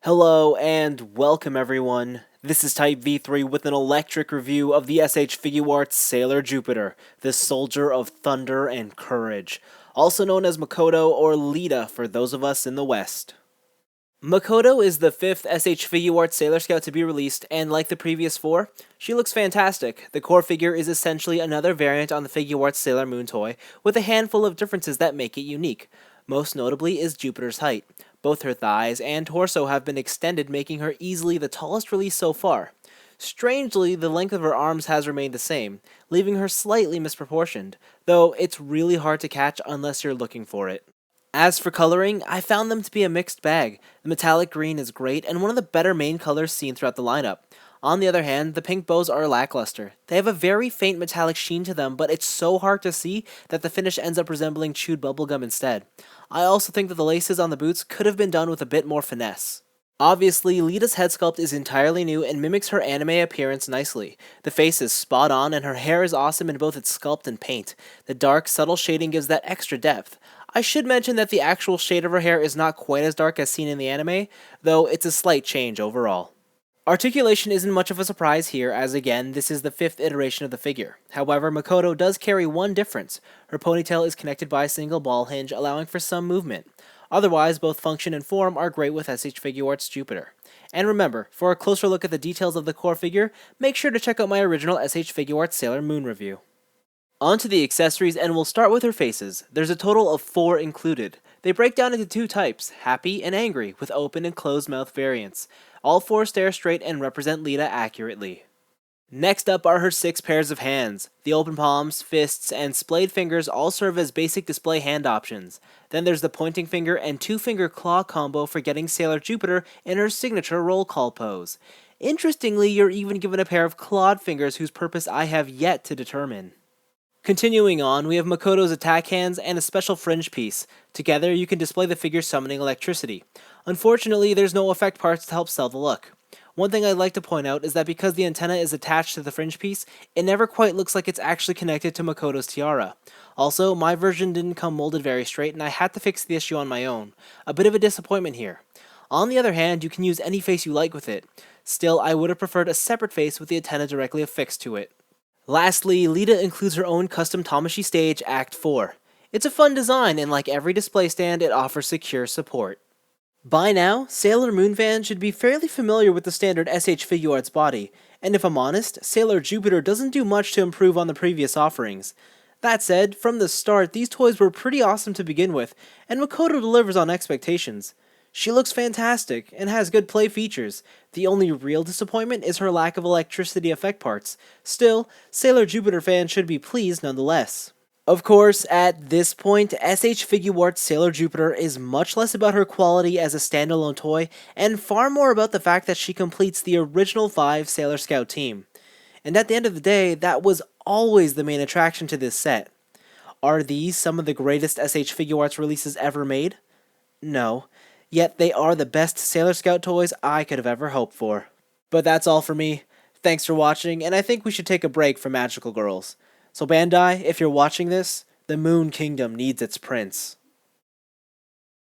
Hello and welcome everyone. This is Type V3 with an electric review of the SH Figuarts Sailor Jupiter, the soldier of thunder and courage, also known as Makoto or Lita for those of us in the West. Makoto is the fifth SH Figuarts Sailor Scout to be released, and like the previous four, she looks fantastic. The core figure is essentially another variant on the Figuarts Sailor Moon toy, with a handful of differences that make it unique. Most notably is Jupiter's height. Both her thighs and torso have been extended, making her easily the tallest release so far. Strangely, the length of her arms has remained the same, leaving her slightly misproportioned, though it's really hard to catch unless you're looking for it. As for coloring, I found them to be a mixed bag. The metallic green is great and one of the better main colors seen throughout the lineup. On the other hand, the pink bows are lackluster. They have a very faint metallic sheen to them, but it's so hard to see that the finish ends up resembling chewed bubblegum instead. I also think that the laces on the boots could have been done with a bit more finesse. Obviously, Lita's head sculpt is entirely new and mimics her anime appearance nicely. The face is spot on and her hair is awesome in both its sculpt and paint. The dark, subtle shading gives that extra depth. I should mention that the actual shade of her hair is not quite as dark as seen in the anime, though it's a slight change overall. Articulation isn't much of a surprise here, as again, this is the fifth iteration of the figure. However, Makoto does carry one difference. Her ponytail is connected by a single ball hinge, allowing for some movement. Otherwise, both function and form are great with SH Figuarts Jupiter. And remember, for a closer look at the details of the core figure, make sure to check out my original SH Figuarts Sailor Moon review. On to the accessories, and we'll start with her faces. There's a total of 4 included. They break down into 2 types, happy and angry, with open and closed mouth variants. All 4 stare straight and represent Lita accurately. Next up are her 6 pairs of hands. The open palms, fists, and splayed fingers all serve as basic display hand options. Then there's the pointing finger and 2-finger claw combo for getting Sailor Jupiter in her signature roll call pose. Interestingly, you're even given a pair of clawed fingers whose purpose I have yet to determine. Continuing on, we have Makoto's attack hands and a special fringe piece. Together, you can display the figure summoning electricity. Unfortunately, there's no effect parts to help sell the look. One thing I'd like to point out is that because the antenna is attached to the fringe piece, it never quite looks like it's actually connected to Makoto's tiara. Also, my version didn't come molded very straight and I had to fix the issue on my own. A bit of a disappointment here. On the other hand, you can use any face you like with it. Still, I would have preferred a separate face with the antenna directly affixed to it. Lastly, Lita includes her own custom Tamashii stage, Act 4. It's a fun design, and like every display stand, it offers secure support. By now, Sailor Moon fans should be fairly familiar with the standard SH Figuarts body, and if I'm honest, Sailor Jupiter doesn't do much to improve on the previous offerings. That said, from the start, these toys were pretty awesome to begin with, and Makoto delivers on expectations. She looks fantastic, and has good play features. The only real disappointment is her lack of electricity effect parts. Still, Sailor Jupiter fans should be pleased nonetheless. Of course, at this point, SH Figuarts Sailor Jupiter is much less about her quality as a standalone toy, and far more about the fact that she completes the original 5 Sailor Scout team. And at the end of the day, that was always the main attraction to this set. Are these some of the greatest SH Figuarts releases ever made? No. Yet they are the best Sailor Scout toys I could have ever hoped for. But that's all for me. Thanks for watching, and I think we should take a break from Magical Girls. So Bandai, if you're watching this, the Moon Kingdom needs its prince.